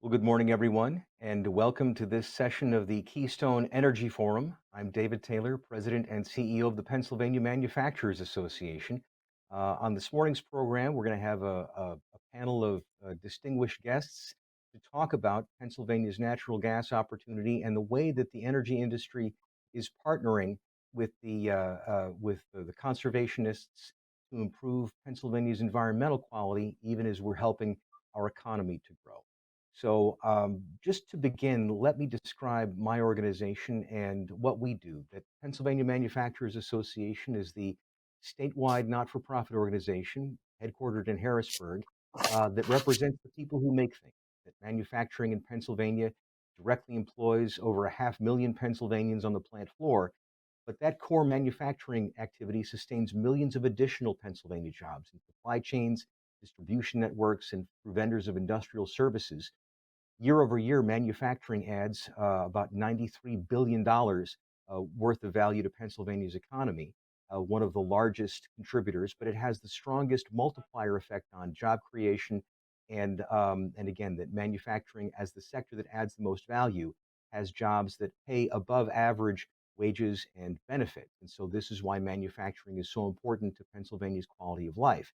Well, good morning, everyone, and welcome to this session of the Keystone Energy Forum. I'm David Taylor, President and CEO of the Pennsylvania Manufacturers Association. On this morning's program, we're going to have a panel of distinguished guests to talk about Pennsylvania's natural gas opportunity and the way that the energy industry is partnering with the conservationists to improve Pennsylvania's environmental quality, even as we're helping our economy to grow. Just to begin, let me describe my organization and what we do. The Pennsylvania Manufacturers Association is the statewide not-for-profit organization headquartered in Harrisburg that represents the people who make things. That manufacturing in Pennsylvania directly employs over 500,000 Pennsylvanians on the plant floor, but that core manufacturing activity sustains millions of additional Pennsylvania jobs in supply chains, distribution networks, and through vendors of industrial services. Year over year, manufacturing adds about $93 billion worth of value to Pennsylvania's economy, one of the largest contributors, but it has the strongest multiplier effect on job creation. And again, that manufacturing, as the sector that adds the most value, has jobs that pay above average wages and benefits. And so this is why manufacturing is so important to Pennsylvania's quality of life.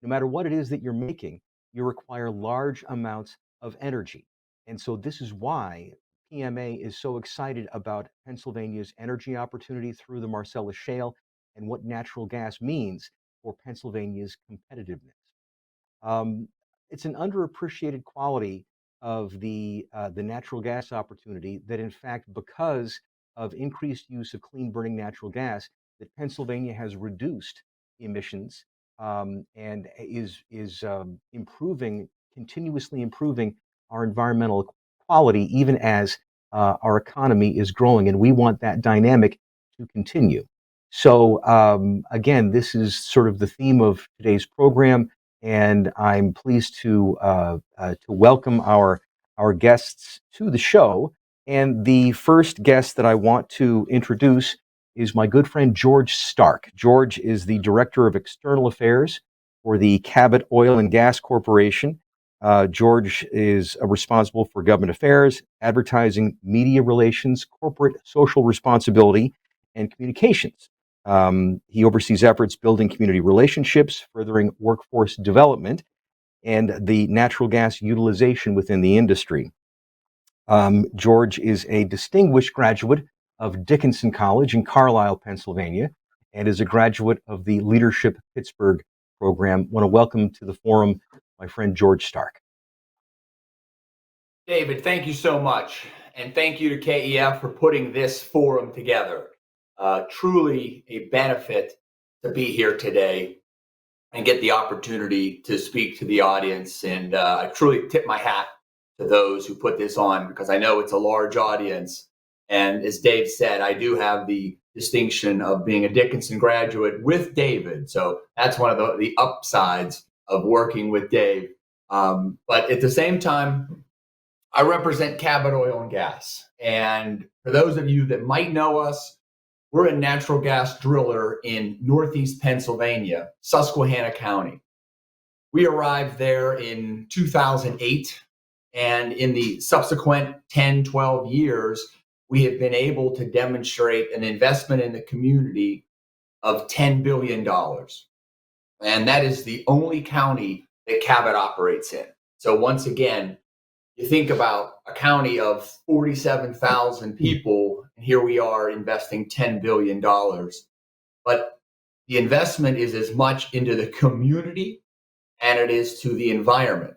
No matter what it is that you're making, you require large amounts of energy. And so this is why PMA is so excited about Pennsylvania's energy opportunity through the Marcellus Shale and what natural gas means for Pennsylvania's competitiveness. Um, it's an underappreciated quality of the natural gas opportunity that, in fact, because of increased use of clean burning natural gas, that Pennsylvania has reduced emissions and is improving, continuously improving our environmental quality, even as our economy is growing, and we want that dynamic to continue. Again, this is sort of the theme of today's program, and I'm pleased to welcome our guests to the show. And the first guest that I want to introduce is my good friend George Stark. George is the Director of External Affairs for the Cabot Oil and Gas Corporation. George is responsible for government affairs, advertising, media relations, corporate social responsibility, and communications. He oversees efforts building community relationships, furthering workforce development, and the natural gas utilization within the industry. George is a distinguished graduate of Dickinson College in Carlisle, Pennsylvania, and is a graduate of the Leadership Pittsburgh program. I want to welcome to the forum my friend George Stark. David, thank you so much. And thank you to KEF for putting this forum together. Truly a benefit to be here today and get the opportunity to speak to the audience. And I truly tip my hat to those who put this on, because I know it's a large audience. And as Dave said, I do have the distinction of being a Dickinson graduate with David. So that's one of the upsides of working with Dave. But at the same time, I represent Cabot Oil and Gas. And for those of you that might know us, we're a natural gas driller in Northeast Pennsylvania, Susquehanna County. We arrived there in 2008, and in the subsequent 10, 12 years, we have been able to demonstrate an investment in the community of $10 billion. And that is the only county that Cabot operates in. So once again, you think about a county of 47,000 people, and here we are investing $10 billion. But the investment is as much into the community and it is to the environment.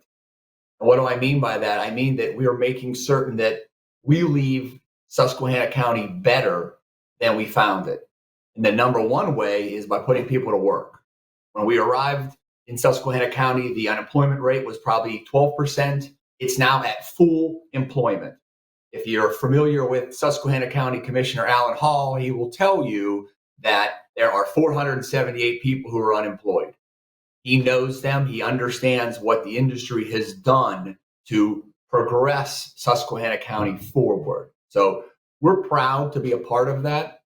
And what do I mean by that? I mean that we are making certain that we leave Susquehanna County better than we found it. And the number one way is by putting people to work. When we arrived in Susquehanna County, the unemployment rate was probably 12%. It's now at full employment. If you're familiar with Susquehanna County Commissioner Alan Hall, he will tell you that there are 478 people who are unemployed. He knows them. He understands what the industry has done to progress Susquehanna County forward. So we're proud to be a part of that,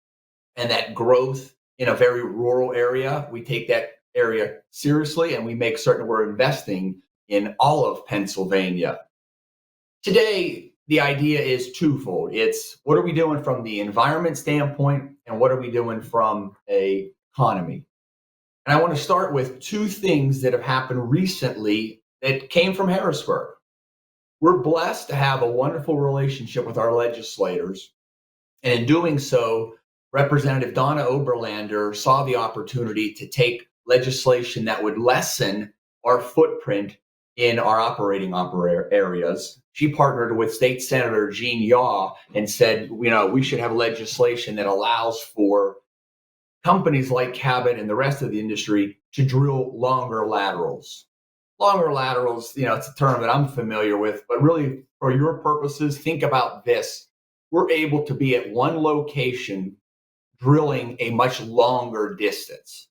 and that growth in a very rural area. We take that area seriously, and we make certain we're investing in all of Pennsylvania. Today, the idea is twofold. It's what are we doing from the environment standpoint and what are we doing from a economy? And I want to start with two things that have happened recently that came from Harrisburg. We're blessed to have a wonderful relationship with our legislators. And in doing so, Representative Donna Oberlander saw the opportunity to take legislation that would lessen our footprint in our operating areas. She partnered with State Senator Gene Yaw and said, we should have legislation that allows for companies like Cabot and the rest of the industry to drill longer laterals. Longer laterals, it's a term that I'm familiar with, but really for your purposes, think about this. We're able to be at one location drilling a much longer distance.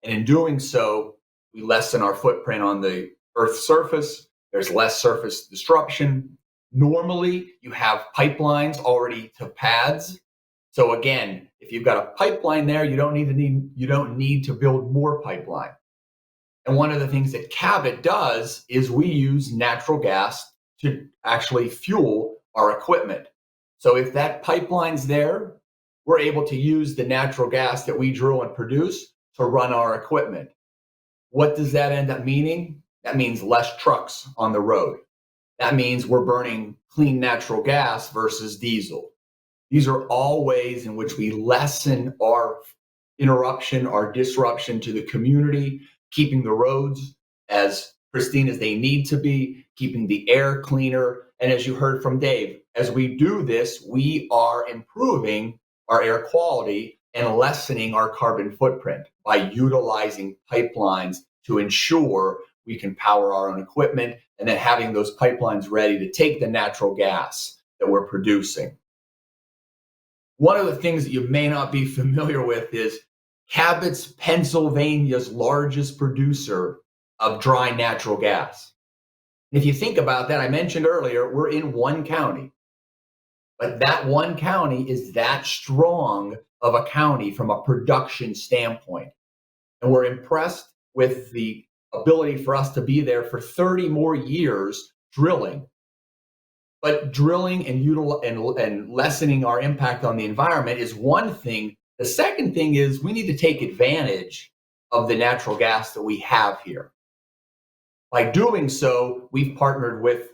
And in doing so, we lessen our footprint on the Earth's surface. There's less surface disruption. Normally, you have pipelines already to pads. So again, if you've got a pipeline there, you don't need to build more pipeline. And one of the things that Cabot does is we use natural gas to actually fuel our equipment. So if that pipeline's there, we're able to use the natural gas that we drill and produce to run our equipment. What does that end up meaning? That means less trucks on the road. That means we're burning clean natural gas versus diesel. These are all ways in which we lessen our interruption, our disruption to the community, keeping the roads as pristine as they need to be, keeping the air cleaner. And as you heard from Dave, as we do this, we are improving our air quality and lessening our carbon footprint by utilizing pipelines to ensure we can power our own equipment and then having those pipelines ready to take the natural gas that we're producing. One of the things that you may not be familiar with is Cabot's Pennsylvania's largest producer of dry natural gas. If you think about that, I mentioned earlier, we're in one county, but that one county is that strong of a county from a production standpoint. And we're impressed with the ability for us to be there for 30 more years drilling. But drilling and lessening our impact on the environment is one thing. The second thing is we need to take advantage of the natural gas that we have here. By doing so, we've partnered with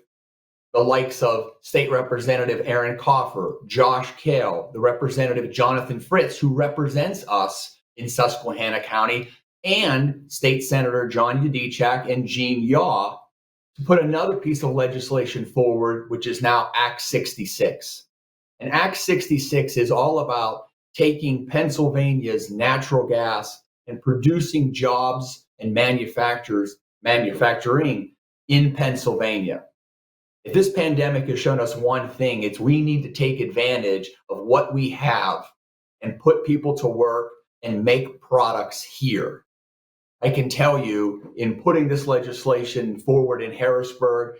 the likes of State Representative Aaron Coffer, Josh Kale, the Representative Jonathan Fritz, who represents us in Susquehanna County, and State Senator John Yudichak and Gene Yaw to put another piece of legislation forward, which is now Act 66. And Act 66 is all about taking Pennsylvania's natural gas and producing jobs and manufacturing in Pennsylvania. If this pandemic has shown us one thing, it's we need to take advantage of what we have and put people to work and make products here. I can tell you, in putting this legislation forward in Harrisburg,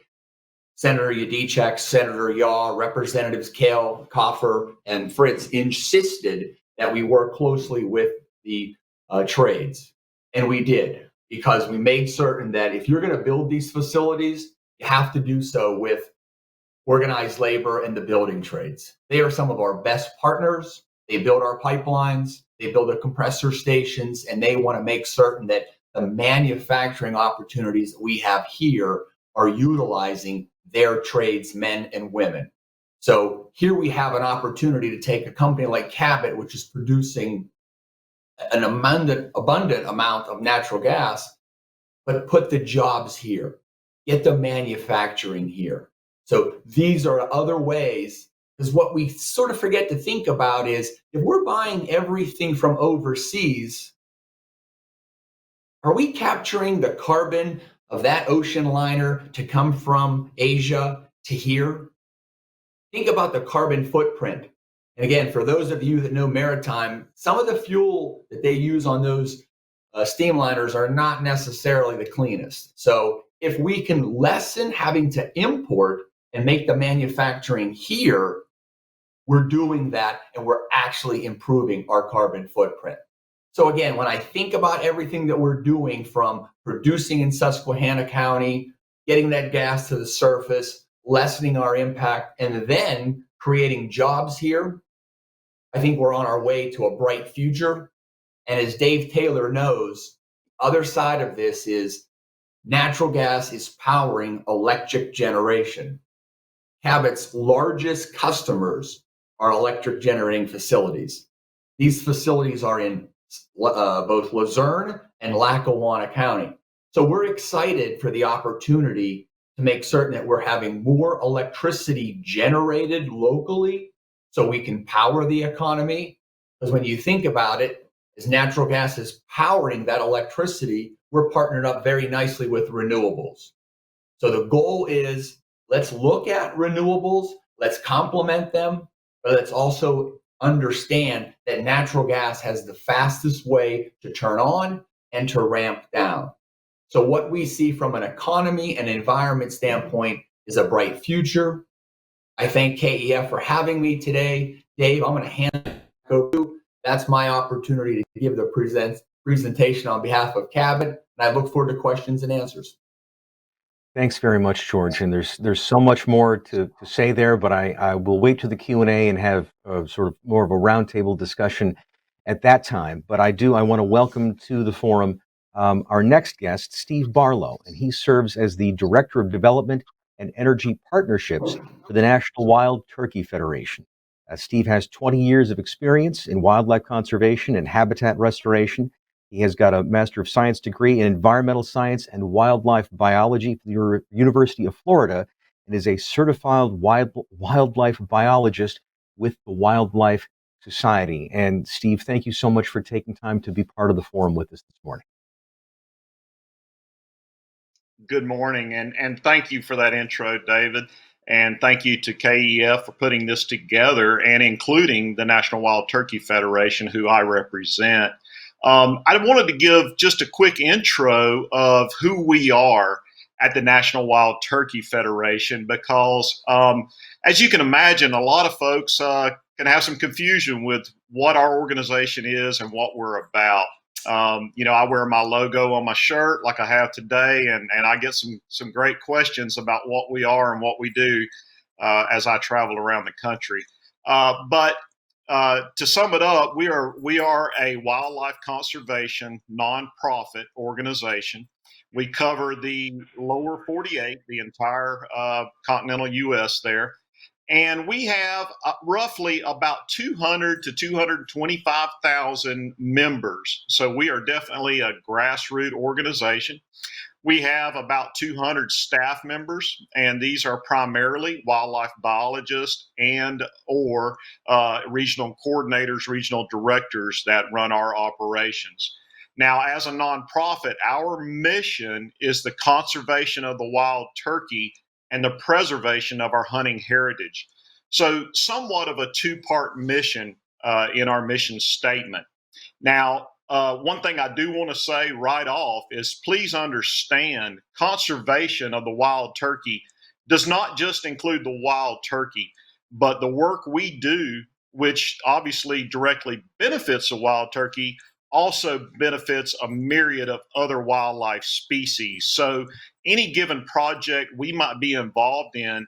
Senator Yudichak, Senator Yaw, Representatives Kale, Coffer, and Fritz insisted that we work closely with the trades. And we did, because we made certain that if you're going to build these facilities, you have to do so with organized labor and the building trades. They are some of our best partners. They build our pipelines, they build the compressor stations, and they want to make certain that the manufacturing opportunities that we have here are utilizing their trades, men and women. So here we have an opportunity to take a company like Cabot, which is producing an abundant amount of natural gas, but put the jobs here, get the manufacturing here. So these are other ways, because what we sort of forget to think about is if we're buying everything from overseas, are we capturing the carbon of that ocean liner to come from Asia to here? Think about the carbon footprint. And again, for those of you that know maritime, some of the fuel that they use on those steamliners are not necessarily the cleanest. So if we can lessen having to import and make the manufacturing here, we're doing that and we're actually improving our carbon footprint. So again, when I think about everything that we're doing, from producing in Susquehanna County, getting that gas to the surface, lessening our impact, and then creating jobs here, I think we're on our way to a bright future. And as Dave Taylor knows, other side of this is natural gas is powering electric generation. Cabot's largest customers are electric generating facilities. These facilities are in both Luzerne and Lackawanna County. So we're excited for the opportunity to make certain that we're having more electricity generated locally so we can power the economy. Because when you think about it, as natural gas is powering that electricity, we're partnered up very nicely with renewables. So the goal is, let's look at renewables, let's complement them, but let's also understand that natural gas has the fastest way to turn on and to ramp down. So what we see from an economy and environment standpoint is a bright future. I thank KEF for having me today. Dave, I'm going to hand it over to you. That's my opportunity to give the presentation on behalf of Cabot, and I look forward to questions and answers. Thanks very much, George. And there's so much more to say there, but I will wait to the Q&A and have sort of more of a roundtable discussion at that time. But I want to welcome to the forum our next guest, Steve Barlow, and he serves as the Director of Development and Energy Partnerships for the National Wild Turkey Federation. Steve has 20 years of experience in wildlife conservation and habitat restoration. He has got a Master of Science degree in Environmental Science and Wildlife Biology from the University of Florida and is a certified wildlife biologist with the Wildlife Society. And Steve, thank you so much for taking time to be part of the forum with us this morning. Good morning, and thank you for that intro, David. And thank you to KEF for putting this together and including the National Wild Turkey Federation, who I represent. I wanted to give just a quick intro of who we are at the National Wild Turkey Federation because, as you can imagine, a lot of folks can have some confusion with what our organization is and what we're about. I wear my logo on my shirt like I have today, and I get some great questions about what we are and what we do as I travel around the country. But to sum it up, we are a wildlife conservation nonprofit organization. We cover the lower 48, the entire continental U.S. there. And we have roughly about 200 to 225,000 members. So we are definitely a grassroots organization. We have about 200 staff members, and these are primarily wildlife biologists and or regional coordinators, regional directors that run our operations. Now, as a nonprofit, our mission is the conservation of the wild turkey and the preservation of our hunting heritage. So somewhat of a two-part mission in our mission statement. Now, one thing I do want to say right off is please understand conservation of the wild turkey does not just include the wild turkey, but the work we do, which obviously directly benefits the wild turkey, also benefits a myriad of other wildlife species. So any given project we might be involved in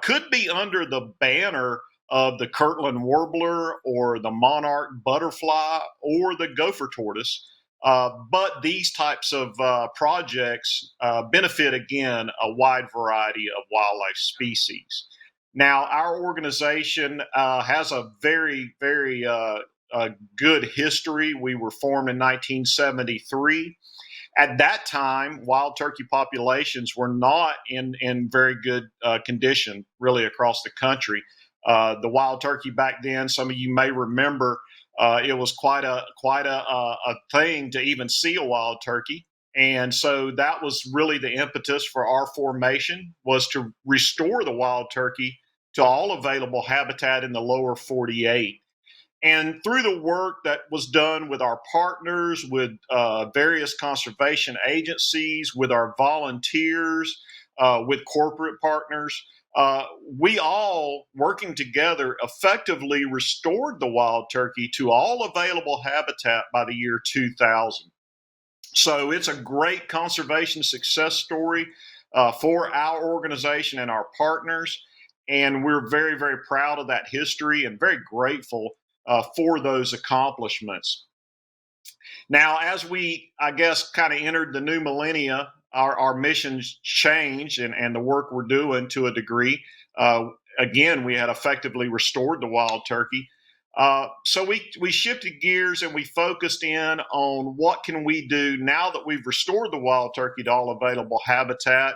could be under the banner of the Kirtland warbler or the monarch butterfly or the gopher tortoise. But these types of projects benefit, again, a wide variety of wildlife species. Now, our organization has a very, very good history. We were formed in 1973. At that time, wild turkey populations were not in very good condition, really, across the country. The wild turkey back then, some of you may remember, it was quite a thing to even see a wild turkey. And so that was really the impetus for our formation, was to restore the wild turkey to all available habitat in the lower 48. And through the work that was done with our partners, with various conservation agencies, with our volunteers, with corporate partners, we all working together effectively restored the wild turkey to all available habitat by the year 2000. So it's a great conservation success story. for our organization and our partners. And we're very, very proud of that history and very grateful for those accomplishments. Now, as we, I guess, kind of entered the new millennia, our missions changed and the work we're doing to a degree. Again, we had effectively restored the wild turkey. So we shifted gears and we focused in on what can we do now that we've restored the wild turkey to all available habitat.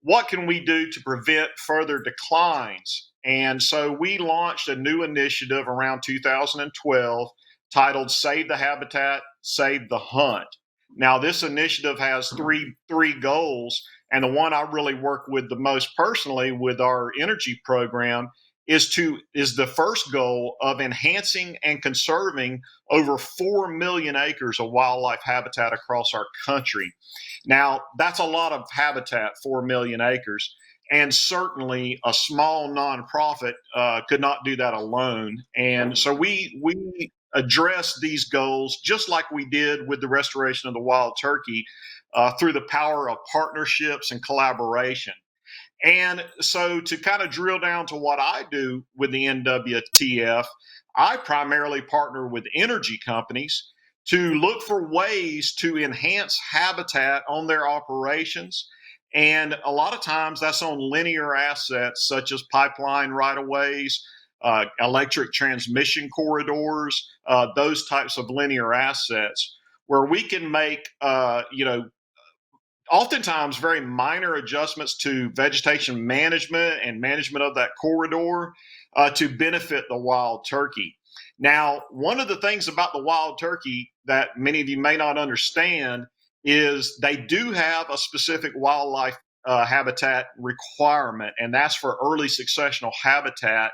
What can we do to prevent further declines? And so we launched a new initiative around 2012 titled Save the Habitat, Save the Hunt. Now, this initiative has three goals, and the one I really work with the most personally with our energy program is the first goal of enhancing and conserving over 4 million acres of wildlife habitat across our country. Now, that's a lot of habitat, 4 million acres, and certainly a small nonprofit could not do that alone. And so we address these goals just like we did with the restoration of the wild turkey through the power of partnerships and collaboration. And so, to kind of drill down to what I do with the NWTF, I primarily partner with energy companies to look for ways to enhance habitat on their operations. And a lot of times that's on linear assets such as pipeline right of ways, electric transmission corridors, those types of linear assets where we can make, oftentimes very minor adjustments to vegetation management and management of that corridor to benefit the wild turkey. Now, one of the things about the wild turkey that many of you may not understand is they do have a specific wildlife habitat requirement, and that's for early successional habitat.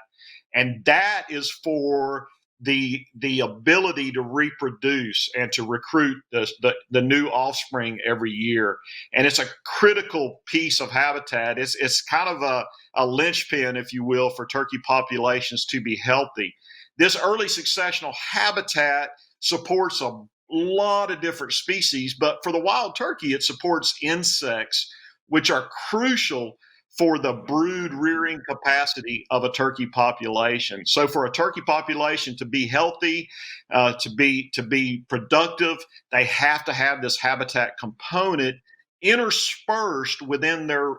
And that is for the ability to reproduce and to recruit the new offspring every year. And it's a critical piece of habitat. It's kind of a linchpin, if you will, for turkey populations to be healthy. This early successional habitat supports a lot of different species, but for the wild turkey, it supports insects, which are crucial for the brood rearing capacity of a turkey population. So for a turkey population to be healthy, to be productive, they have to have this habitat component interspersed within their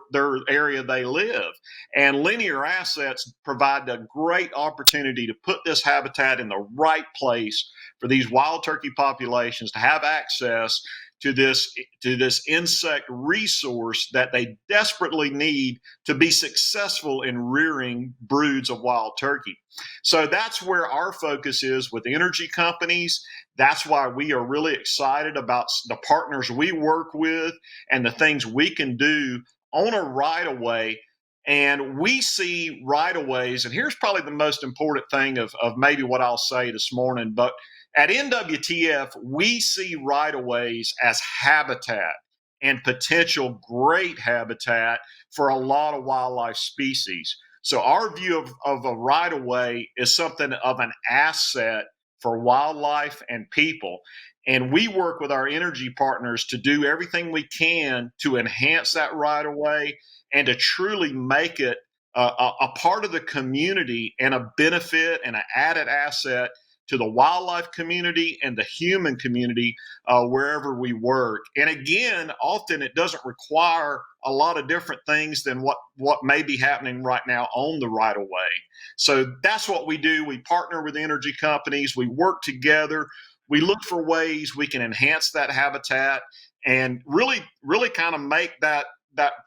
area they live. And linear assets provide a great opportunity to put this habitat in the right place for these wild turkey populations to have access to this insect resource that they desperately need to be successful in rearing broods of wild turkey. So that's where our focus is with energy companies. That's why we are really excited about the partners we work with and the things we can do on a right-of-way. And we see right-of-ways, and here's probably the most important thing of maybe what I'll say this morning, but at NWTF, we see right-of-ways as habitat and potential great habitat for a lot of wildlife species. So our view of a right-of-way is something of an asset for wildlife and people. And we work with our energy partners to do everything we can to enhance that right-of-way and to truly make it a part of the community and a benefit and an added asset to the wildlife community and the human community wherever we work. And again, often it doesn't require a lot of different things than what may be happening right now on the right of way. So that's what we do. We partner with energy companies. We work together. We look for ways we can enhance that habitat and really kind of make that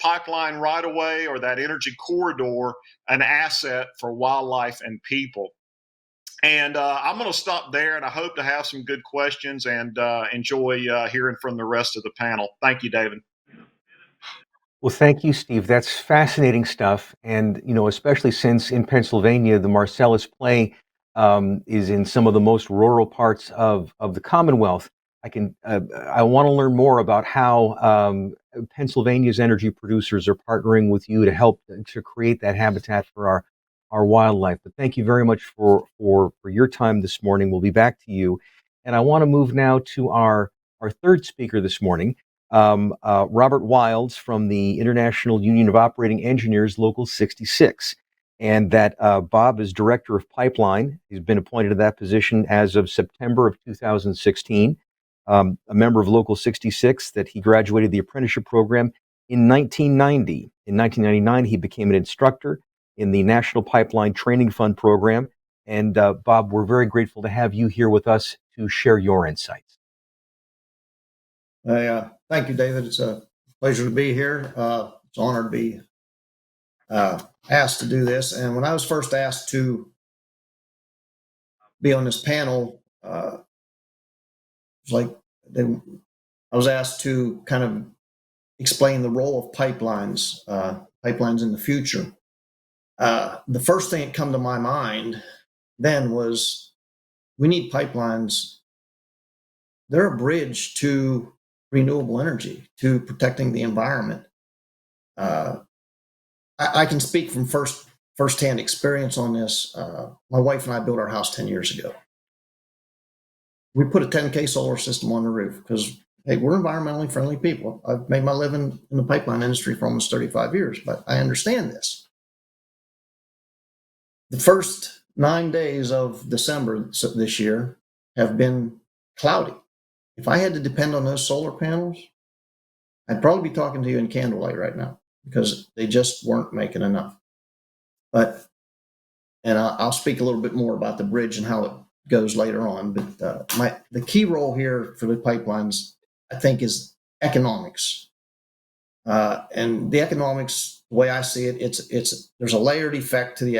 pipeline right of way or that energy corridor an asset for wildlife and people. And I'm going to stop there, and I hope to have some good questions and enjoy hearing from the rest of the panel. Thank you, David. Well, thank you, Steve. That's fascinating stuff. And, especially since in Pennsylvania, the Marcellus Play is in some of the most rural parts of the Commonwealth. I want to learn more about how Pennsylvania's energy producers are partnering with you to help to create that habitat for our wildlife. But thank you very much for your time this morning. We'll be back to you. And I want to move now to our third speaker this morning. Robert Wilds from the International Union of Operating Engineers, Local 66. And that Bob is Director of Pipeline. He's been appointed to that position as of September of 2016. A member of Local 66, that he graduated the apprenticeship program in 1990. In 1999, he became an instructor in the National Pipeline Training Fund program. And Bob, we're very grateful to have you here with us to share your insights. Thank you, David. It's a pleasure to be here. It's an honor to be asked to do this. And when I was first asked to be on this panel, it was like I was asked to kind of explain the role of pipelines in the future. The first thing that come to my mind then was we need pipelines. They're a bridge to renewable energy, to protecting the environment. I can speak from firsthand experience on this. My wife and I built our house 10 years ago. We put a 10K solar system on the roof because, hey, we're environmentally friendly people. I've made my living in the pipeline industry for almost 35 years, but I understand this. The first 9 days of December this year have been cloudy. If I had to depend on those solar panels, I'd probably be talking to you in candlelight right now because they just weren't making enough. And I'll speak a little bit more about the bridge and how it goes later on. But the key role here for the pipelines, I think, is economics. And the economics, the way I see it, there's a layered effect to the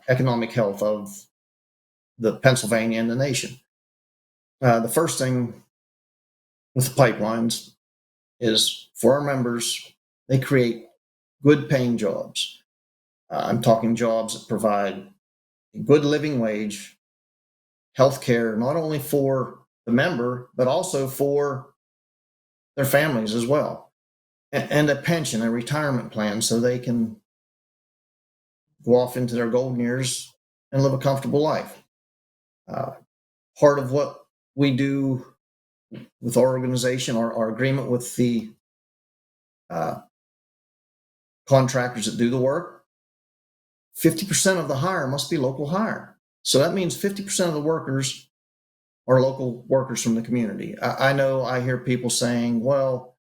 economic health of the Pennsylvania and the nation. The first thing with the pipelines is for our members, they create good paying jobs. I'm talking jobs that provide a good living wage, health care, not only for the member, but also for their families as well, and a pension, a retirement plan, so they can go off into their golden years and live a comfortable life. Part of what we do with our organization, our agreement with the contractors that do the work, 50% of the hire must be local hire. So that means 50% of the workers are local workers from the community. I know I hear people saying, well,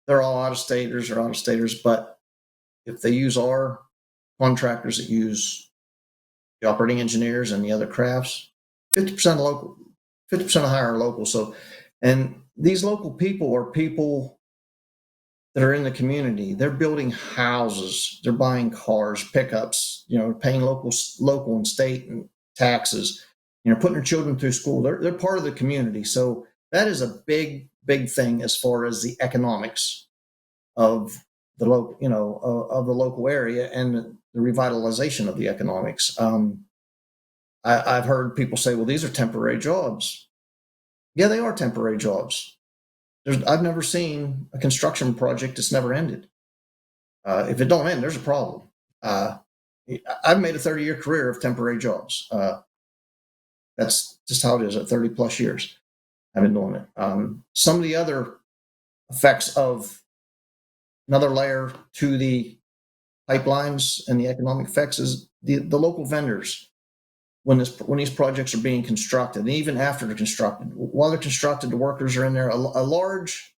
they're all out-of-staters, but if they use our contractors that use the operating engineers and the other crafts, 50% local, 50% of hire are local. So, and these local people are people that are in the community. They're building houses, they're buying cars, pickups, paying local and state and taxes, putting their children through school. They're part of the community. So that is a big thing as far as the economics of the local, of the local area and the revitalization of the economics. I've heard people say, well, these are temporary jobs. Yeah, they are temporary jobs. I've never seen a construction project that's never ended. If it don't end, there's a problem. I've made a 30-year career of temporary jobs. That's just how it is at 30 plus years. I've been doing it. Some of the other effects of another layer to the pipelines and the economic effects is the local vendors. When these projects are being constructed, and even after they're constructed, while they're constructed, the workers are in there. A large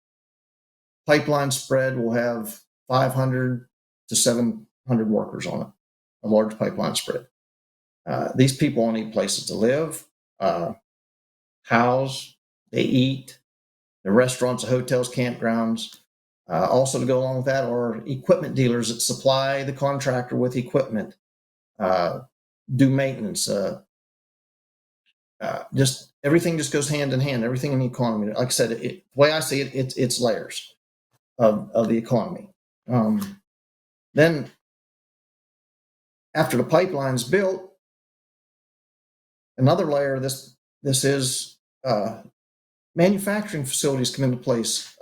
pipeline spread will have 500 to 700 workers on it. A large pipeline spread. These people all need places to live, house, they eat. The restaurants, the hotels, campgrounds. Also, to go along with that are equipment dealers that supply the contractor with equipment. Do maintenance, just everything just goes hand in hand. Everything in the economy, like I said, the way I see it, it's layers of the economy. Then, after the pipeline's built, another layer of this is manufacturing facilities come into place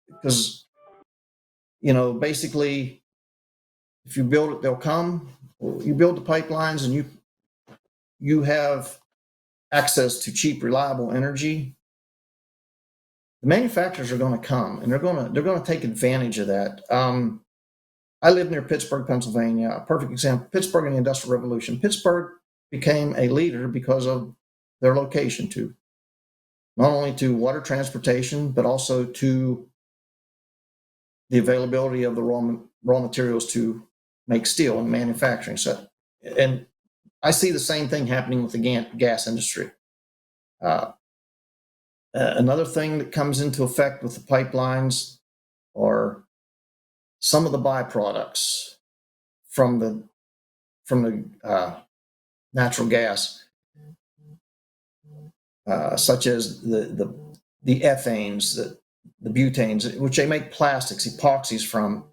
because basically, if you build it, they'll come. You build the pipelines, and you have access to cheap, reliable energy. the manufacturers are going to come, and they're going to take advantage of that. I live near Pittsburgh, Pennsylvania. A perfect example: Pittsburgh and the Industrial Revolution. Pittsburgh became a leader because of their location to not only to water transportation, but also to the availability of the raw materials to make steel and manufacturing. So, and I see the same thing happening with the gas industry. Another thing that comes into effect with the pipelines are some of the byproducts from the natural gas, such as the ethanes, the butanes, which they make plastics, epoxies from.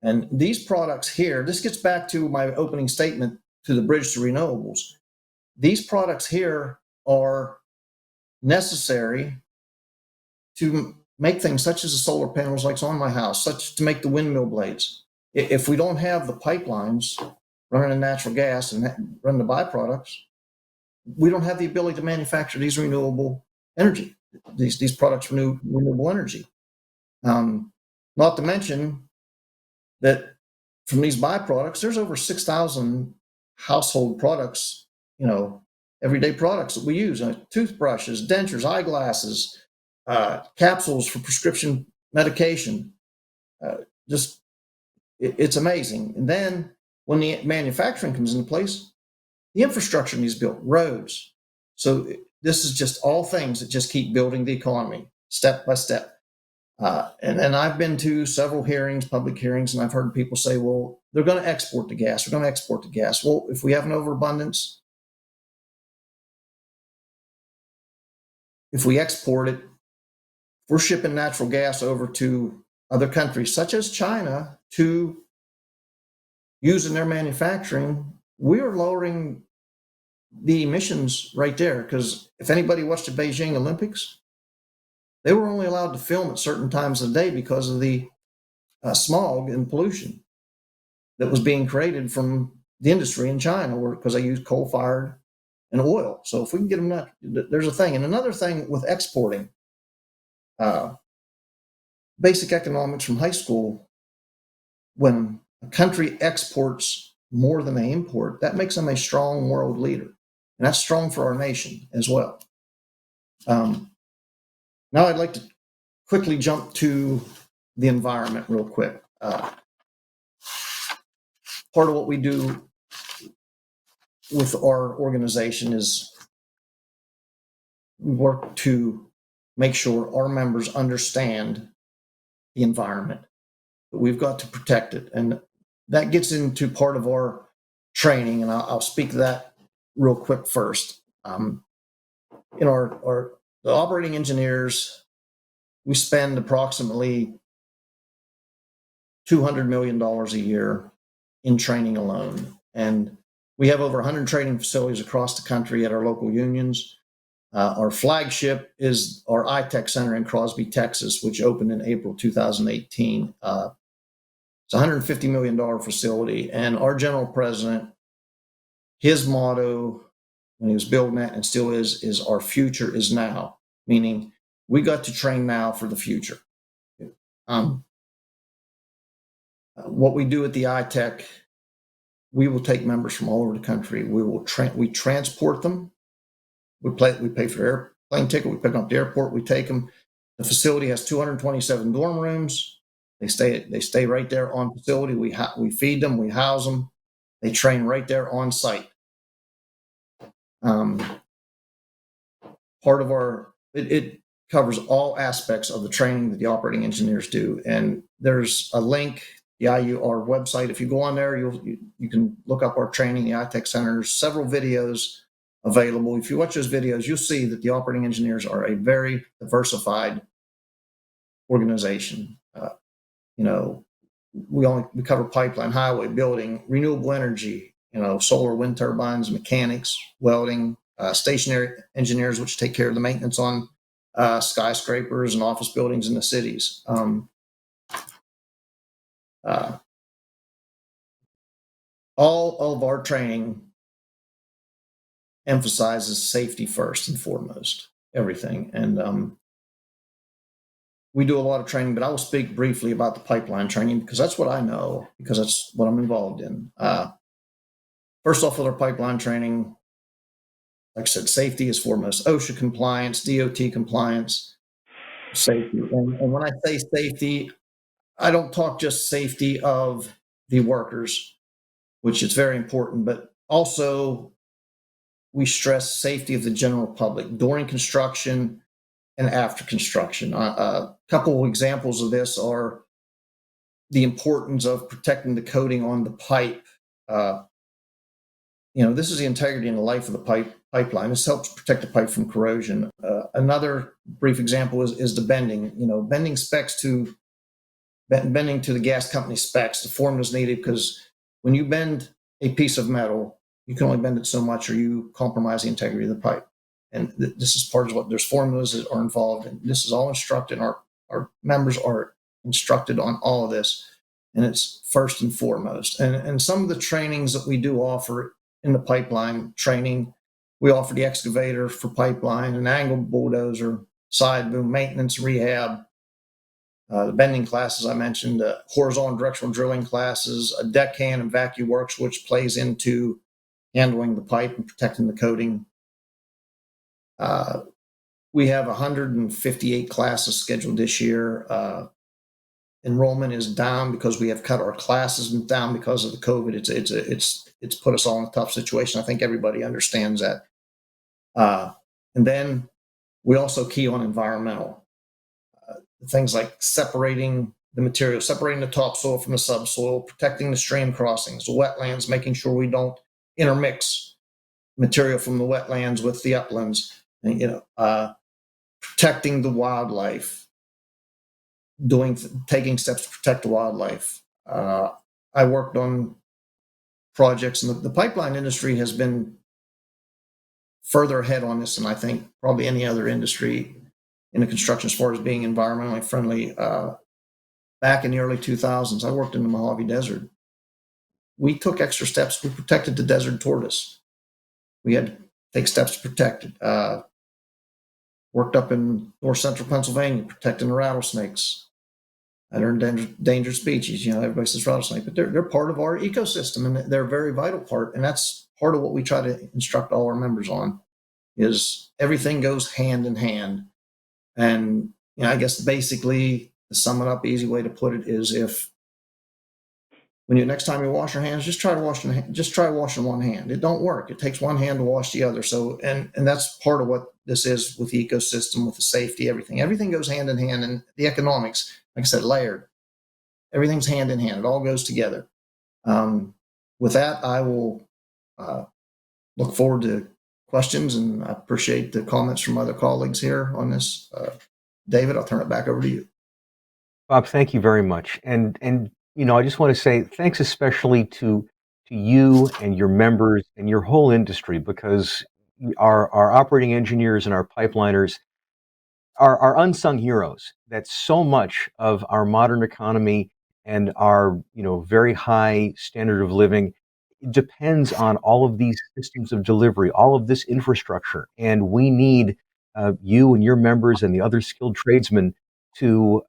And these products here, this gets back to my opening statement to the bridge to renewables. These products here are necessary to make things such as the solar panels like on my house, such to make the windmill blades. If we don't have the pipelines running in natural gas and run the byproducts, we don't have the ability to manufacture these renewable energy, these products for renewable energy. Not to mention that from these byproducts, there's over 6,000 household products, everyday products that we use: toothbrushes, dentures, eyeglasses, capsules for prescription medication. It's amazing. And then when the manufacturing comes into place, the infrastructure needs built, roads. So this is just all things that just keep building the economy step by step. And I've been to several hearings, public hearings, and I've heard people say, well, they're going to export the gas. We're going to export the gas. Well, if we have an overabundance, if we export it, we're shipping natural gas over to other countries, such as China, to use in their manufacturing. We are lowering the emissions right there, because if anybody watched the Beijing Olympics, they were only allowed to film at certain times of the day because of the smog and pollution that was being created from the industry in China, because they use coal-fired and oil. So if we can get them that, there's a thing. And another thing with exporting, basic economics from high school, when a country exports more than they import, that makes them a strong world leader. And that's strong for our nation as well. Now I'd like to quickly jump to the environment real quick. Part of what we do with our organization is we work to make sure our members understand the environment, but we've got to protect it. And that gets into part of our training, and I'll speak to that real quick first. In the operating engineers, we spend approximately $200 million a year in training alone. And we have over 100 training facilities across the country at our local unions. Our flagship is our iTech Center in Crosby, Texas, which opened in April 2018. It's a $150 million facility. And our general president, his motto when he was building that, and still is our future is now, meaning we got to train now for the future. What we do at the iTech, we will take members from all over the country. We transport them. We pay for their airplane ticket. We pick them up at the airport. We take them. The facility has 227 dorm rooms. They stay right there on facility. We feed them. We house them. They train right there on site. Part of it covers all aspects of the training that the operating engineers do. And there's a link, our website. If you go on there, you can look up our training, the iTech Center. There's several videos available. If you watch those videos, you'll see that the operating engineers are a very diversified organization. We cover pipeline, highway, building, renewable energy, solar, wind turbines, mechanics, welding, stationary engineers, which take care of the maintenance on skyscrapers and office buildings in the cities. All of our training emphasizes safety first and foremost, everything. And we do a lot of training, but I will speak briefly about the pipeline training because that's what I know, because that's what I'm involved in. First off, with our pipeline training, like I said, safety is foremost. OSHA compliance, DOT compliance, safety. And when I say safety, I don't talk just safety of the workers, which is very important, but also we stress safety of the general public during construction and after construction. A couple of examples of this are the importance of protecting the coating on the pipe. This is the integrity and the life of the pipeline. This helps protect the pipe from corrosion. Another brief example is the bending. Bending to the gas company specs. The formula is needed because when you bend a piece of metal, you can only bend it so much, or you compromise the integrity of the pipe. And this is part of what there's formulas that are involved, and this is all instructed. Our members are instructed on all of this, and it's first and foremost. And some of the trainings that we do offer in the pipeline training, we offer the excavator for pipeline, an angle bulldozer, side boom maintenance, rehab, the bending classes I mentioned, horizontal directional drilling classes, a deckhand and vacuum works, which plays into handling the pipe and protecting the coating. We have 158 classes scheduled this year. Enrollment is down because we have cut our classes down because of the COVID. It's put us all in a tough situation. I think everybody understands that. And then we also key on environmental. Things like separating the material, separating the topsoil from the subsoil, protecting the stream crossings, the wetlands, making sure we don't intermix material from the wetlands with the uplands, and, protecting the wildlife, taking steps to protect the wildlife. I worked on projects, and the pipeline industry has been further ahead on this than I think probably any other industry in the construction as far as being environmentally friendly. Back in the early 2000s, I worked in the Mojave Desert. We took extra steps. We protected the desert tortoise. We had to take steps to protect it. Worked up in north central Pennsylvania, protecting the rattlesnakes. They're endangered species. Everybody says rattlesnake, but they're part of our ecosystem, and they're a very vital part. And that's part of what we try to instruct all our members on, is everything goes hand in hand. And I guess basically, to sum it up, easy way to put it is, next time you wash your hands, just try washing one hand. It don't work. It takes one hand to wash the other. So, and that's part of what this is with the ecosystem, with the safety, everything. Everything goes hand in hand, and the economics, like I said, layered. Everything's hand in hand. It all goes together. With that, I will look forward to questions, and I appreciate the comments from other colleagues here on this. David, I'll turn it back over to you. Bob, thank you very much. And I just want to say thanks especially to you and your members and your whole industry, because our operating engineers and our pipeliners are unsung heroes. That so much of our modern economy and our very high standard of living depends on all of these systems of delivery, all of this infrastructure, and we need you and your members and the other skilled tradesmen to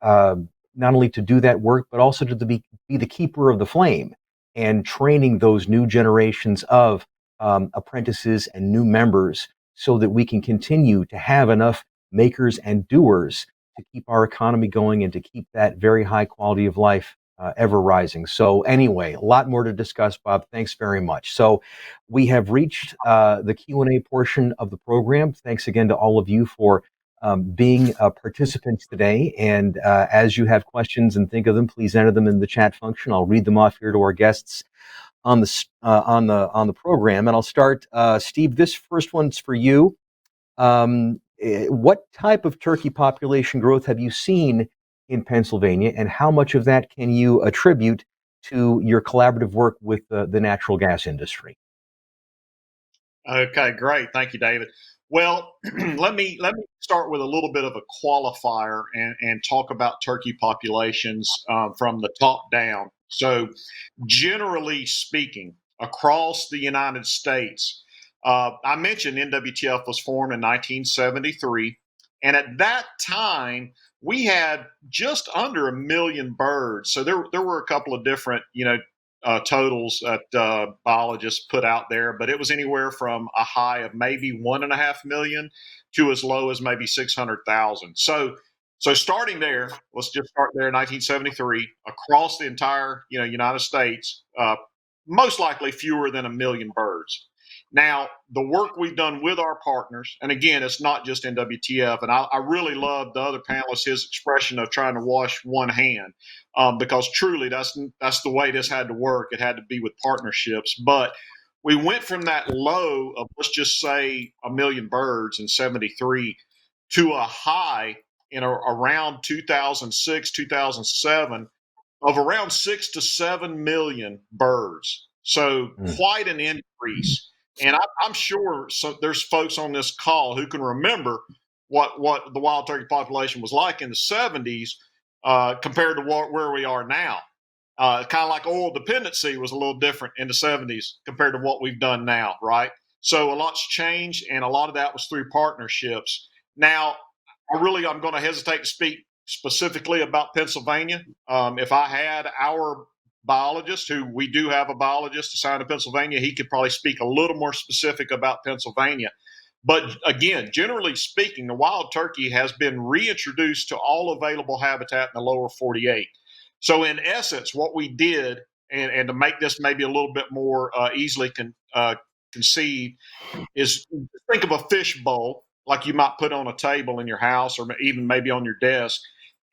not only to do that work, but also to be the keeper of the flame and training those new generations of apprentices and new members, so that we can continue to have enough makers and doers to keep our economy going and to keep that very high quality of life ever rising. So anyway, a lot more to discuss, Bob. Thanks very much. So we have reached the Q&A portion of the program. Thanks again to all of you for being participants today. And as you have questions and think of them, please enter them in the chat function. I'll read them off here to our guests on the program. And I'll start, Steve. This first one's for you. What type of turkey population growth have you seen in Pennsylvania, and how much of that can you attribute to your collaborative work with the natural gas industry? Okay, great. Thank you, David. Well, let me start with a little bit of a qualifier and talk about turkey populations from the top down. So, generally speaking, across the United States, I mentioned NWTF was formed in 1973, and at that time we had just under 1 million birds. So there were a couple of different, totals that biologists put out there, but it was anywhere from a high of maybe 1.5 million to as low as maybe 600,000. So starting there, let's just start there in 1973 across the entire United States, most likely fewer than 1 million birds. Now, the work we've done with our partners, and again, it's not just NWTF, and I really love the other panelist, his expression of trying to wash one hand, because truly that's the way this had to work. It had to be with partnerships. But we went from that low of, let's just say, 1 million birds in 73 to a high in around 2006, 2007 of around 6 to 7 million birds. So quite an increase. And I'm sure there's folks on this call who can remember what the wild turkey population was like in the 70s compared to where we are now. Kind of like oil dependency was a little different in the 70s compared to what we've done now, right? So a lot's changed, and a lot of that was through partnerships. Now, I'm going to hesitate to speak specifically about Pennsylvania. If I had our biologist, who we do have a biologist assigned to Pennsylvania, he could probably speak a little more specific about Pennsylvania. But again, generally speaking, the wild turkey has been reintroduced to all available habitat in the lower 48. So in essence, what we did, and to make this maybe a little bit more easily conceived, is think of a fish bowl like you might put on a table in your house or even maybe on your desk,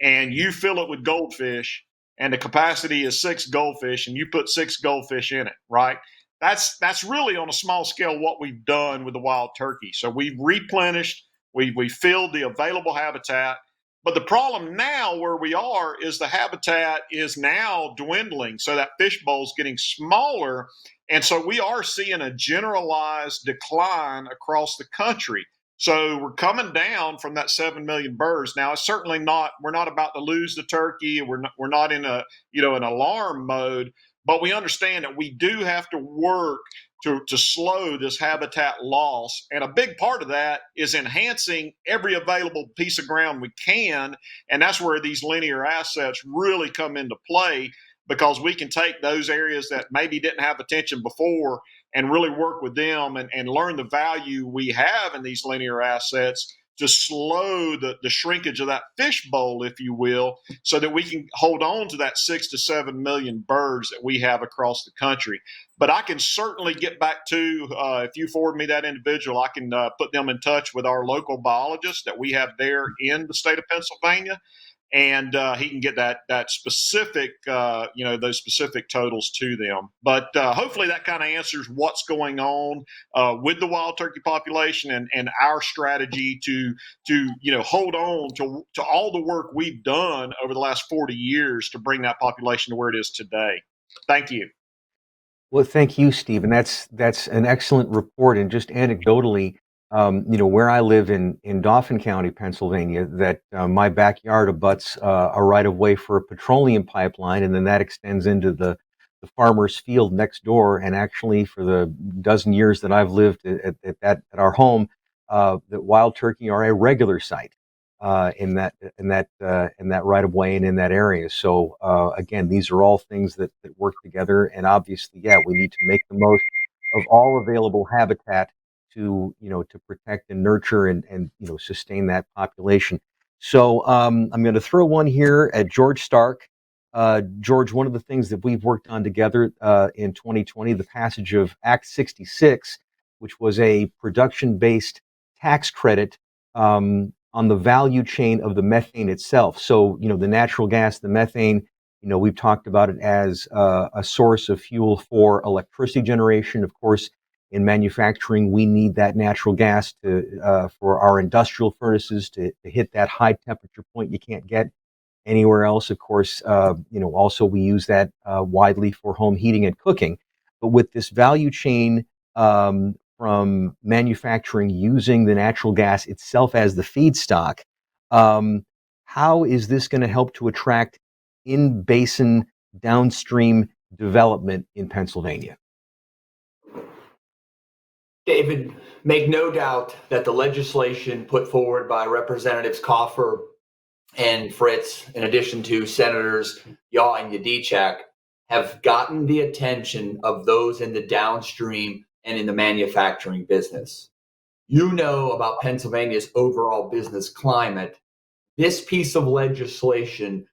and you fill it with goldfish, and the capacity is 6 goldfish, and you put 6 goldfish in it, right? That's really on a small scale what we've done with the wild turkey. So we've replenished, we filled the available habitat. But the problem now where we are is the habitat is now dwindling. So that fish bowl is getting smaller. And so we are seeing a generalized decline across the country. So we're coming down from that 7 million birds. Now, it's certainly not, we're not about to lose the turkey. We're not in an alarm mode, but we understand that we do have to work to slow this habitat loss. And a big part of that is enhancing every available piece of ground we can. And that's where these linear assets really come into play, because we can take those areas that maybe didn't have attention before and really work with them and learn the value we have in these linear assets to slow the shrinkage of that fish bowl, if you will, so that we can hold on to that 6 to 7 million birds that we have across the country. But I can certainly get back to, if you forward me that individual, I can put them in touch with our local biologist that we have there in the state of Pennsylvania, and he can get that specific, those specific totals to them. But hopefully that kind of answers what's going on with the wild turkey population and our strategy to hold on to all the work we've done over the last 40 years to bring that population to where it is today. Thank you. Well, thank you, Steve. And that's an excellent report. And just anecdotally, where I live in Dauphin County, Pennsylvania, that my backyard abuts a right of way for a petroleum pipeline, and then that extends into the farmer's field next door. And actually, for the dozen years that I've lived at our home, that wild turkey are a regular sight in that right of way and in that area. So again, these are all things that work together, and obviously, yeah, we need to make the most of all available habitat to protect and nurture and sustain that population. So I'm going to throw one here at George Stark. George, one of the things that we've worked on together in 2020, the passage of Act 66, which was a production-based tax credit on the value chain of the methane itself. So, the natural gas, the methane, we've talked about it as a source of fuel for electricity generation. Of course, in manufacturing, we need that natural gas for our industrial furnaces to hit that high temperature point you can't get anywhere else. Of course, also we use that widely for home heating and cooking. But with this value chain from manufacturing using the natural gas itself as the feedstock, how is this going to help to attract in-basin downstream development in Pennsylvania? David, make no doubt that the legislation put forward by Representatives Coffer and Fritz, in addition to Senators Yaw and Yadichak, have gotten the attention of those in the downstream and in the manufacturing business. You know about Pennsylvania's overall business climate. This piece of legislation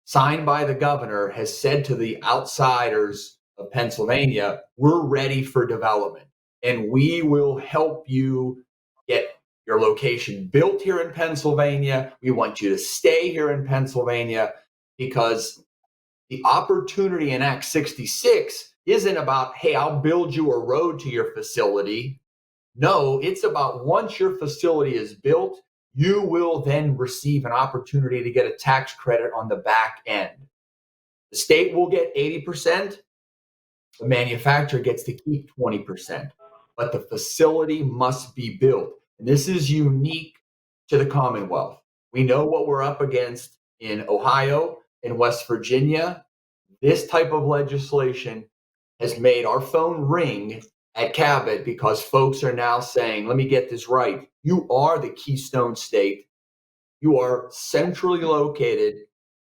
signed by the governor has said to the outsiders of Pennsylvania, we're ready for development and we will help you get your location built here in Pennsylvania. We want you to stay here in Pennsylvania because the opportunity in Act 66 isn't about, hey, I'll build you a road to your facility. No, it's about once your facility is built, you will then receive an opportunity to get a tax credit on the back end. The state will get 80%, the manufacturer gets to keep 20%, but the facility must be built. And this is unique to the Commonwealth. We know what we're up against in Ohio, in West Virginia. This type of legislation has made our phone ring at Cabot because folks are now saying, let me get this right. You are the Keystone State. You are centrally located.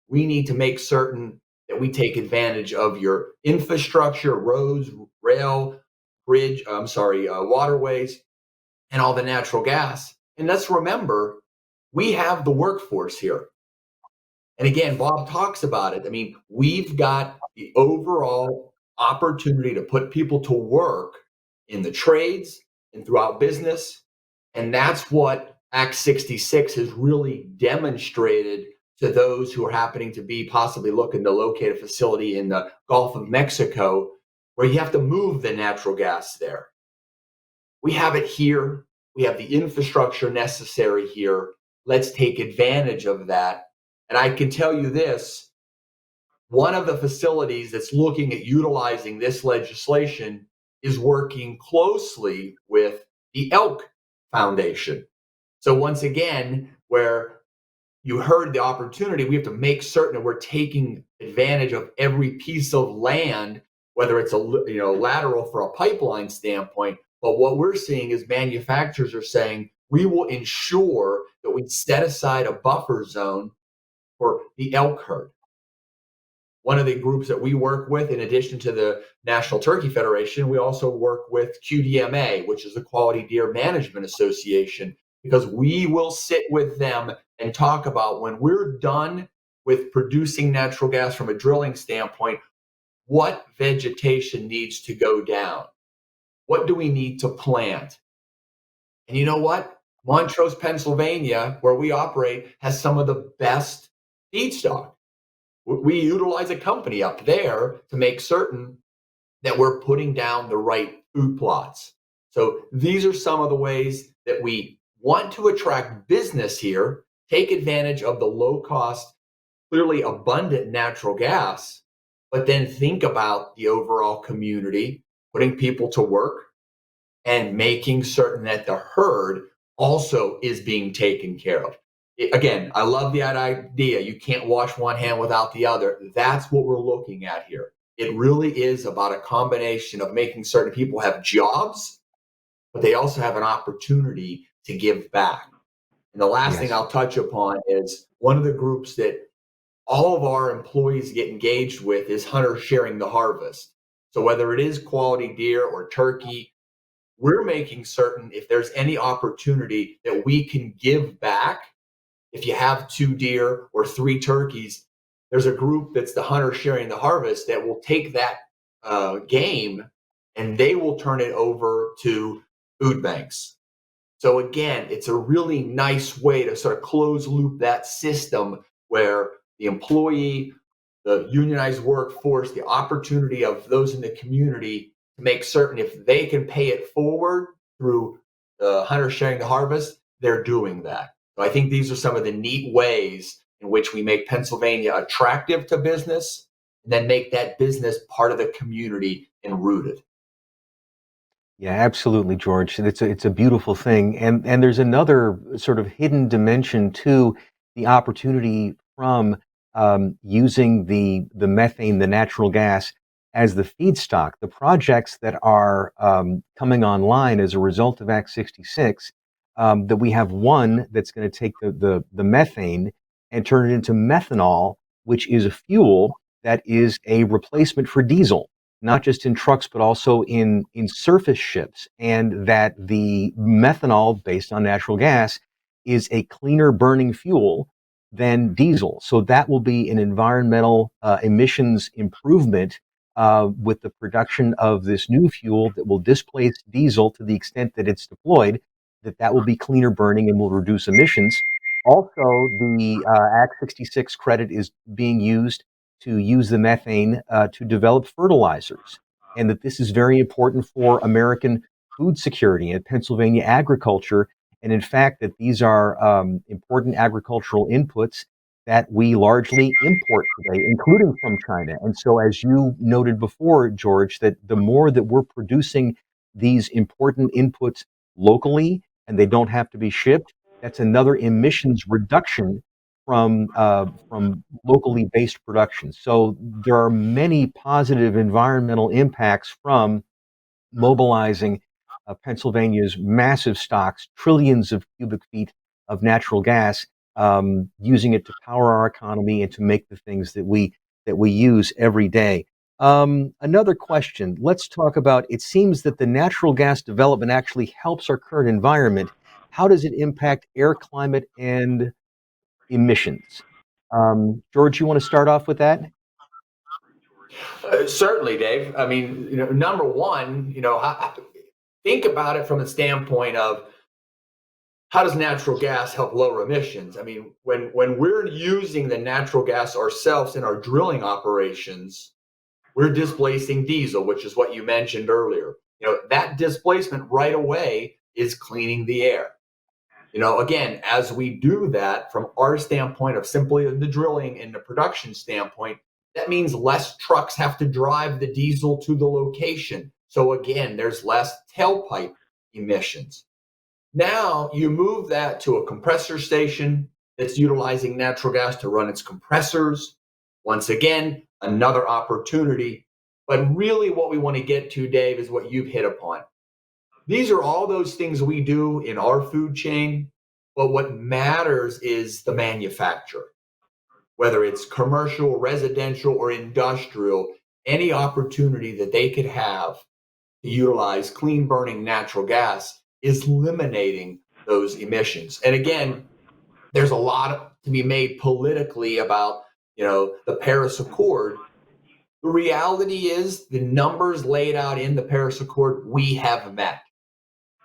We need to make certain that we take advantage of your infrastructure, roads, rail, waterways, and all the natural gas. And let's remember, we have the workforce here. And again, Bob talks about it. I mean, we've got the overall opportunity to put people to work in the trades and throughout business. And that's what Act 66 has really demonstrated to those who are happening to be possibly looking to locate a facility in the Gulf of Mexico, where you have to move the natural gas there. We have it here. We have the infrastructure necessary here. Let's take advantage of that. And I can tell you this, one of the facilities that's looking at utilizing this legislation is working closely with the Elk Foundation. So once again, where you heard the opportunity, we have to make certain that we're taking advantage of every piece of land, whether it's a lateral for a pipeline standpoint. But what we're seeing is manufacturers are saying, we will ensure that we set aside a buffer zone for the elk herd. One of the groups that we work with, in addition to the National Turkey Federation, we also work with QDMA, which is the Quality Deer Management Association, because we will sit with them and talk about when we're done with producing natural gas from a drilling standpoint, what vegetation needs to go down? What do we need to plant? And you know what? Montrose, Pennsylvania, where we operate, has some of the best feedstock. We utilize a company up there to make certain that we're putting down the right food plots. So these are some of the ways that we want to attract business here, take advantage of the low cost, clearly abundant natural gas, but then think about the overall community, putting people to work and making certain that the herd also is being taken care of. Again, I love the idea. You can't wash one hand without the other. That's what we're looking at here. It really is about a combination of making certain people have jobs, but they also have an opportunity to give back. And the last thing I'll touch upon is one of the groups that all of our employees get engaged with is hunter sharing the harvest. So whether it is quality deer or turkey, we're making certain if there's any opportunity that we can give back. If you have 2 deer or 3 turkeys, there's a group that's the hunter sharing the harvest that will take that game and they will turn it over to food banks. So again, it's a really nice way to sort of close loop that system where the employee, the unionized workforce, the opportunity of those in the community to make certain if they can pay it forward through the hunter sharing the harvest, they're doing that. So I think these are some of the neat ways in which we make Pennsylvania attractive to business and then make that business part of the community and rooted. Yeah, absolutely, George. It's a beautiful thing, and there's another sort of hidden dimension to the opportunity from using the methane, the natural gas, as the feedstock. The projects that are coming online as a result of Act 66, that we have one that's going to take the methane and turn it into methanol, which is a fuel that is a replacement for diesel, not just in trucks, but also in surface ships. And that the methanol based on natural gas is a cleaner burning fuel than diesel. So that will be an environmental emissions improvement with the production of this new fuel that will displace diesel to the extent that it's deployed, that will be cleaner burning and will reduce emissions. Also, the Act 66 credit is being used to use the methane to develop fertilizers, and that this is very important for American food security and Pennsylvania agriculture. And in fact, that these are important agricultural inputs that we largely import today, including from China. And so, as you noted before, George, that the more that we're producing these important inputs locally and they don't have to be shipped, that's another emissions reduction from locally based production. So there are many positive environmental impacts from mobilizing Pennsylvania's massive stocks, trillions of cubic feet of natural gas, using it to power our economy and to make the things that we use every day. Another question. Let's talk about. It seems that the natural gas development actually helps our current environment. How does it impact air, climate, and emissions? George, you want to start off with that? Certainly, Dave. I mean, number one, think about it from the standpoint of how does natural gas help lower emissions? I mean, when we're using the natural gas ourselves in our drilling operations, we're displacing diesel, which is what you mentioned earlier. That displacement right away is cleaning the air. Again, as we do that from our standpoint of simply the drilling and the production standpoint, that means less trucks have to drive the diesel to the location. So again, there's less tailpipe emissions. Now you move that to a compressor station that's utilizing natural gas to run its compressors. Once again, another opportunity. But really what we want to get to, Dave, is what you've hit upon. These are all those things we do in our food chain, but what matters is the manufacturer. Whether it's commercial, residential, or industrial, any opportunity that they could have to utilize clean burning natural gas is eliminating those emissions. And again, there's a lot to be made politically about, the Paris Accord. The reality is the numbers laid out in the Paris Accord, we have met.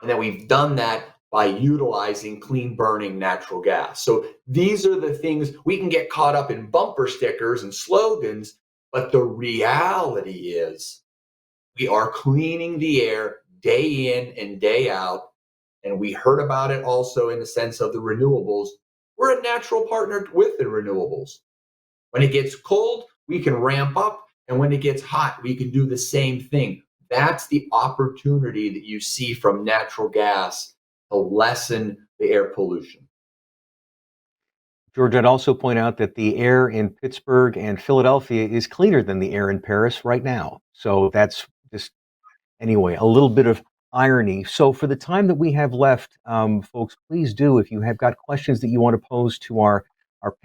And that we've done that by utilizing clean burning natural gas. So these are the things we can get caught up in bumper stickers and slogans, but the reality is we are cleaning the air day in and day out. And we heard about it also in the sense of the renewables. We're a natural partner with the renewables. When it gets cold, we can ramp up. And when it gets hot, we can do the same thing. That's the opportunity that you see from natural gas to lessen the air pollution. George, I'd also point out that the air in Pittsburgh and Philadelphia is cleaner than the air in Paris right now. So that's just, anyway, a little bit of irony. So for the time that we have left, folks, please do, if you have got questions that you want to pose to our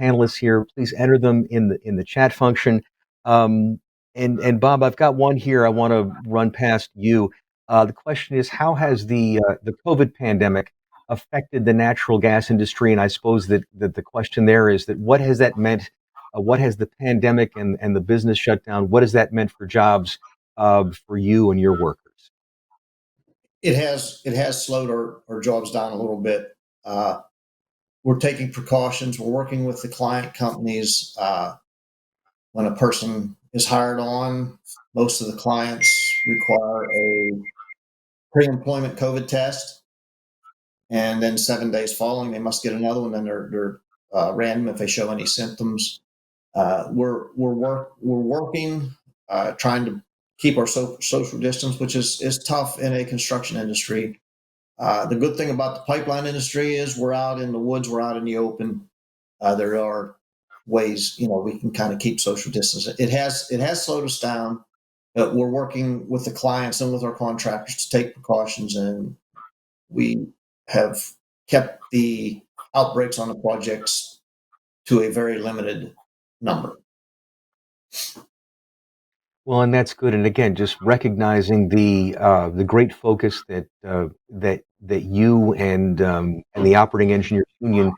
panelists here, please enter them in the chat function. And Bob, I've got one here I want to run past you. The question is, how has the COVID pandemic affected the natural gas industry? And I suppose that the question there is that what has that meant? What has the pandemic and the business shutdown? What has that meant for jobs for you and your workers? It has slowed our jobs down a little bit. We're taking precautions. We're working with the client companies. When a person is hired on, most of the clients require a pre-employment COVID test, and then 7 days following, they must get another one. Then they're random if they show any symptoms. We're working, trying to keep our social distance, which is tough in a construction industry. The good thing about the pipeline industry is we're out in the woods, we're out in the open. There are ways, we can kind of keep social distance. It has slowed us down. We're working with the clients and with our contractors to take precautions, and we have kept the outbreaks on the projects to a very limited number. Well, and that's good. And again, just recognizing the great focus that you and the Operating Engineers Union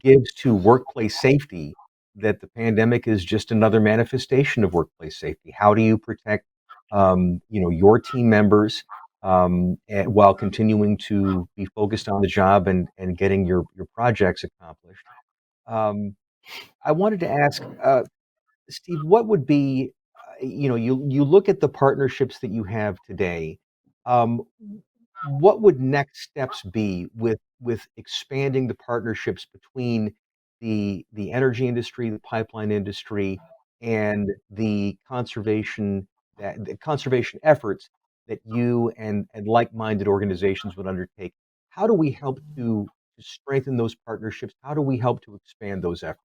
gives to workplace safety. That the pandemic is just another manifestation of workplace safety. How do you protect, your team members, while continuing to be focused on the job and getting your projects accomplished? Um, I wanted to ask. Steve, what would be, you look at the partnerships that you have today. Um, what would next steps be with expanding the partnerships between the energy industry, the pipeline industry, and the conservation efforts that you and like-minded organizations would undertake? How do we help to strengthen those partnerships? How do we help to expand those efforts?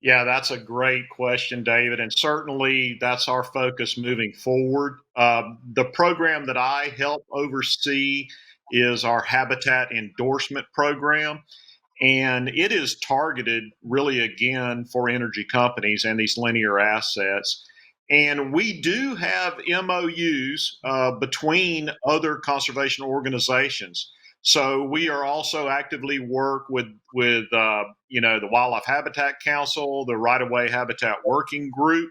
Yeah, that's a great question, David. And certainly that's our focus moving forward. The program that I help oversee is our Habitat Endorsement Program. And it is targeted really again for energy companies and these linear assets. And we do have MOUs between other conservation organizations. So we are also actively work with the Wildlife Habitat Council, the Right of Way Habitat Working Group,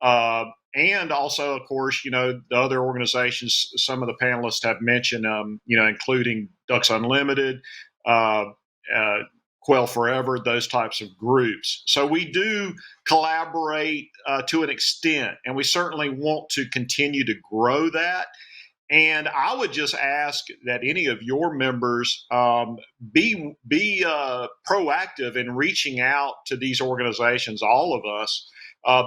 uh, and also, of course, the other organizations. Some of the panelists have mentioned, including Ducks Unlimited, uh, uh, Quail Forever, those types of groups. So we do collaborate to an extent, and we certainly want to continue to grow that. And I would just ask that any of your members be proactive in reaching out to these organizations, all of us,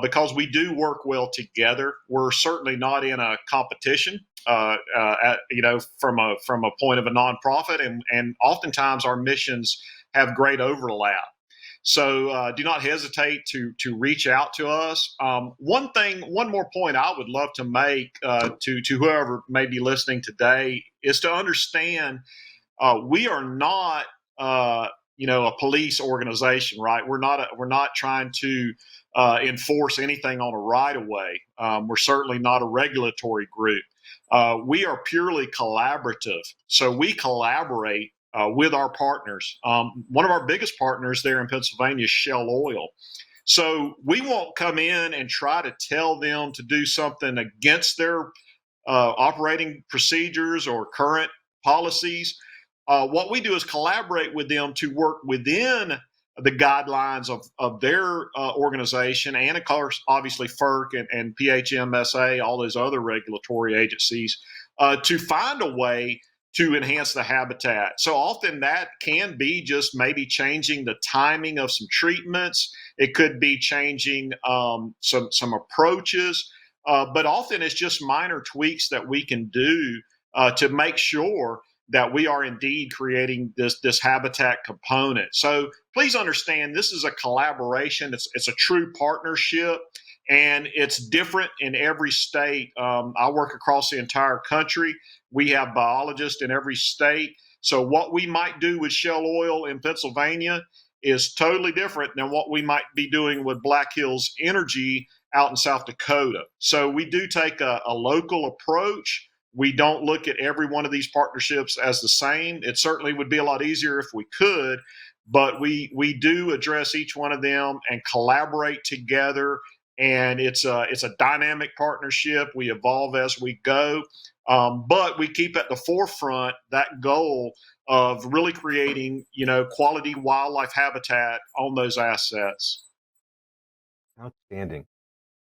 because we do work well together. We're certainly not in a competition, from a point of a nonprofit, and oftentimes our missions have great overlap. So do not hesitate to reach out to us. One more point I would love to make to whoever may be listening today is to understand we are not a police organization, right? We're not trying to enforce anything on a right of way. We're certainly not a regulatory group. We are purely collaborative. So we collaborate with our partners. One of our biggest partners there in Pennsylvania is Shell Oil. So we won't come in and try to tell them to do something against their operating procedures or current policies. What we do is collaborate with them to work within the guidelines of their organization, and of course, obviously FERC and PHMSA, all those other regulatory agencies, to find a way to enhance the habitat. So often that can be just maybe changing the timing of some treatments. It could be changing some approaches. But often it's just minor tweaks that we can do to make sure that we are indeed creating this habitat component. So please understand, this is a collaboration. It's a true partnership, and it's different in every state. I work across the entire country. We have biologists in every state. So what we might do with Shell Oil in Pennsylvania is totally different than what we might be doing with Black Hills Energy out in South Dakota. So we do take a local approach. We don't look at every one of these partnerships as the same. It certainly would be a lot easier if we could, but we do address each one of them and collaborate together. And it's a dynamic partnership. We evolve as we go, but we keep at the forefront that goal of really creating quality wildlife habitat on those assets. Outstanding.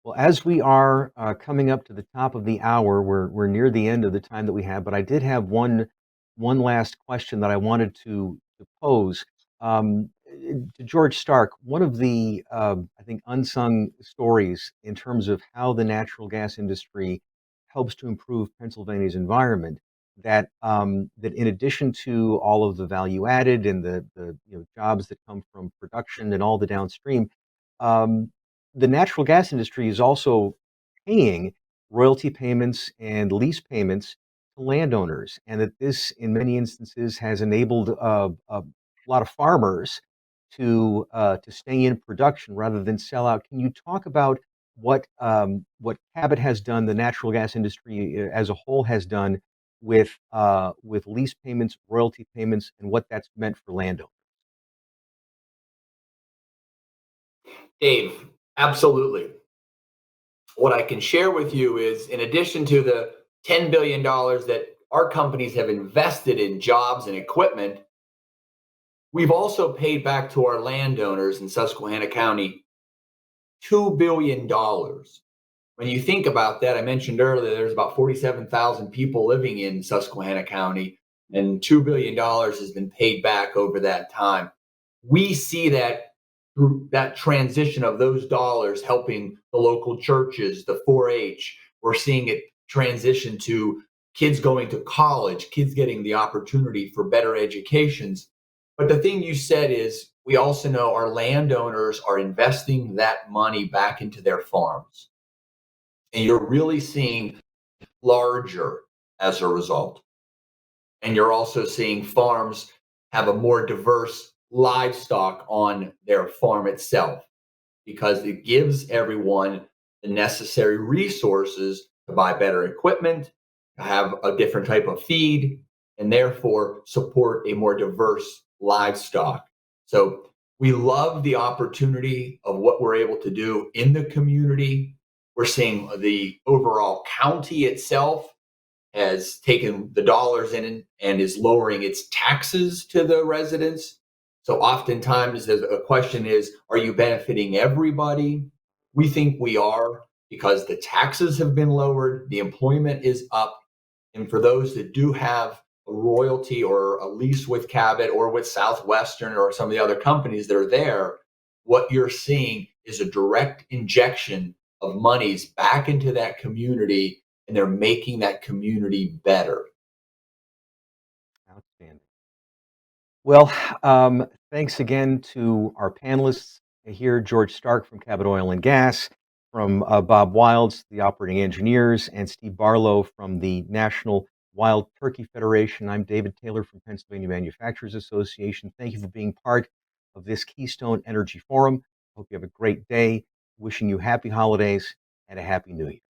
Well, as we are coming up to the top of the hour, we're near the end of the time that we have. But I did have one last question that I wanted to pose to George Stark. One of the I think unsung stories in terms of how the natural gas industry helps to improve Pennsylvania's environment. That in addition to all of the value added and the jobs that come from production and all the downstream. Um, the natural gas industry is also paying royalty payments and lease payments to landowners, and that this, in many instances, has enabled a lot of farmers to stay in production rather than sell out. Can you talk about what Cabot has done, the natural gas industry as a whole has done with lease payments, royalty payments, and what that's meant for landowners? Dave, absolutely. What I can share with you is, in addition to the $10 billion that our companies have invested in jobs and equipment, we've also paid back to our landowners in Susquehanna County $2 billion. When you think about that, I mentioned earlier there's about 47,000 people living in Susquehanna County, and $2 billion has been paid back over that time. We see that through that transition of those dollars helping the local churches, the 4-H. We're seeing it transition to kids going to college, kids getting the opportunity for better educations. But the thing you said is, we also know our landowners are investing that money back into their farms. And you're really seeing larger as a result. And you're also seeing farms have a more diverse livestock on their farm itself, because it gives everyone the necessary resources to buy better equipment, to have a different type of feed, and therefore support a more diverse livestock. So we love the opportunity of what we're able to do in the community. We're seeing the overall county itself has taken the dollars in and is lowering its taxes to the residents. So oftentimes the question is, are you benefiting everybody? We think we are, because the taxes have been lowered, the employment is up. And for those that do have a royalty or a lease with Cabot or with Southwestern or some of the other companies that are there, what you're seeing is a direct injection of monies back into that community, and they're making that community better. Outstanding. Well, thanks again to our panelists here, George Stark from Cabot Oil and Gas, from Bob Wilds, the operating engineers, and Steve Barlow from the National Wild Turkey Federation. I'm David Taylor from Pennsylvania Manufacturers Association. Thank you for being part of this Keystone Energy Forum. Hope you have a great day. Wishing you happy holidays and a happy new year.